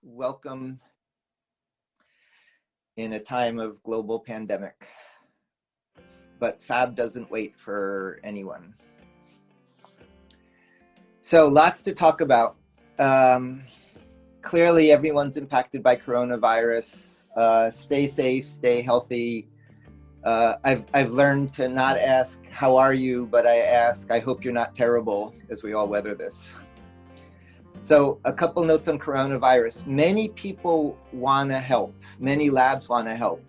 welcome in a time of global pandemic. But Fab doesn't wait for anyone. So lots to talk about. Clearly everyone's impacted by coronavirus. Stay safe, stay healthy. I've learned to not ask, how are you? But I ask, I hope you're not terrible as we all weather this. So a couple notes on coronavirus. Many people want to help. Many labs want to help.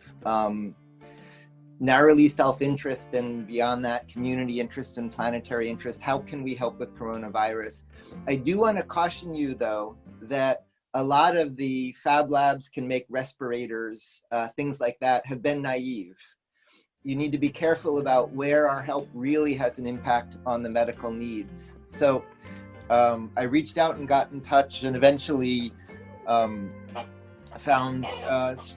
Narrowly self-interest and beyond that, community interest and planetary interest. How can we help with coronavirus? I do want to caution you, though, that a lot of the fab labs can make respirators, things like that, have been naive. You need to be careful about where our help really has an impact on the medical needs. So I reached out and got in touch and eventually found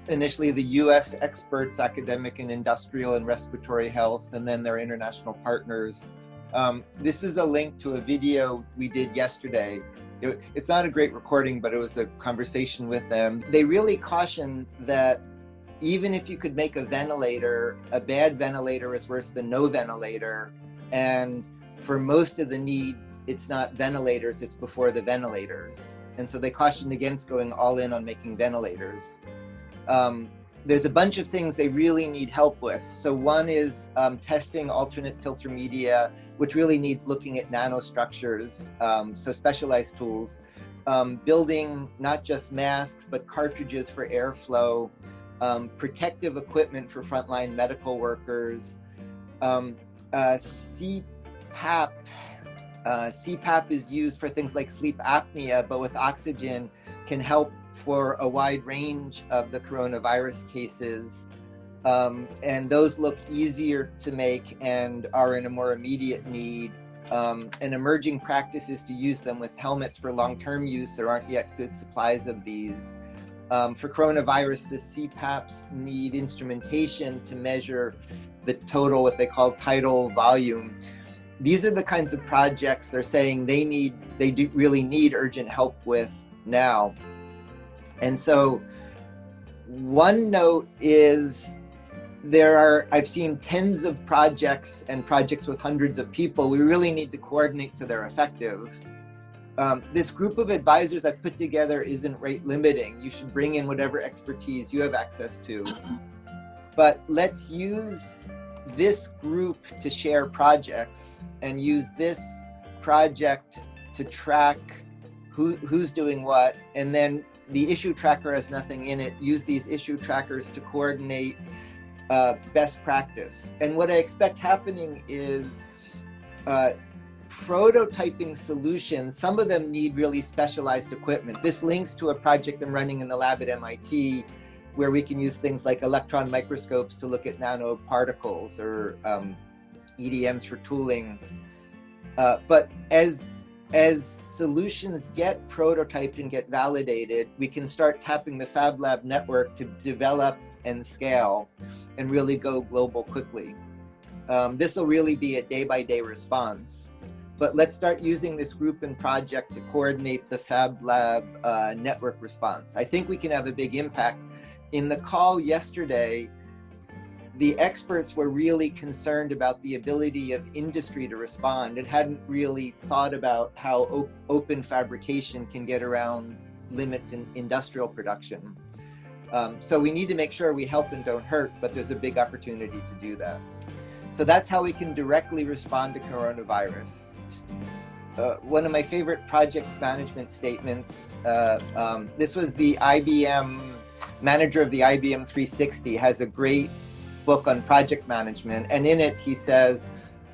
initially the US experts, academic and industrial and respiratory health, and then their international partners. This is a link to a video we did yesterday. It's not a great recording, but it was a conversation with them. They really caution that even if you could make a ventilator, a bad ventilator is worse than no ventilator. And for most of the need, it's not ventilators, it's before the ventilators. And so they cautioned against going all in on making ventilators. There's a bunch of things they really need help with. So one is testing alternate filter media, which really needs looking at nanostructures, so specialized tools. Building not just masks, but cartridges for airflow, protective equipment for frontline medical workers, CPAP. CPAP is used for things like sleep apnea, but with oxygen can help for a wide range of the coronavirus cases. And those look easier to make and are in a more immediate need. An emerging practice is to use them with helmets for long-term use. There aren't yet good supplies of these. For coronavirus, the CPAPs need instrumentation to measure the total, what they call tidal volume. These are the kinds of projects they're saying they do really need urgent help with now. And so one note is I've seen tens of projects and projects with hundreds of people. We really need to coordinate so they're effective. This group of advisors I've put together isn't rate limiting. You should bring in whatever expertise you have access to. But let's use this group to share projects and use this project to track who's doing what, and then the issue tracker has nothing in it. Use these issue trackers to coordinate best practice. And what I expect happening is prototyping solutions. Some of them need really specialized equipment. This links to a project I'm running in the lab at MIT where we can use things like electron microscopes to look at nanoparticles or EDMs for tooling. But as solutions get prototyped and get validated, we can start tapping the Fab Lab network to develop and scale and really go global quickly. This will really be a day-by-day response. But let's start using this group and project to coordinate the Fab Lab network response. I think we can have a big impact. In the call yesterday, the experts were really concerned about the ability of industry to respond and hadn't really thought about how open fabrication can get around limits in industrial production. So we need to make sure we help and don't hurt, but there's a big opportunity to do that. So that's how we can directly respond to coronavirus. One of my favorite project management statements, this was the IBM manager of the IBM 360, has a great book on project management, and in it he says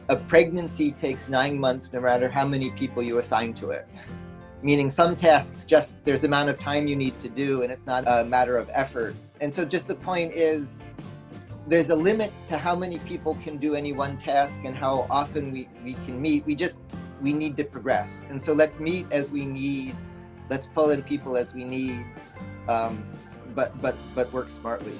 a pregnancy takes 9 months no matter how many people you assign to it, meaning some tasks there's amount of time you need to do and it's not a matter of effort. And so just the point is there's a limit to how many people can do any one task and how often we can meet. We need to progress, and so let's meet as we need, let's pull in people as we need, but work smartly.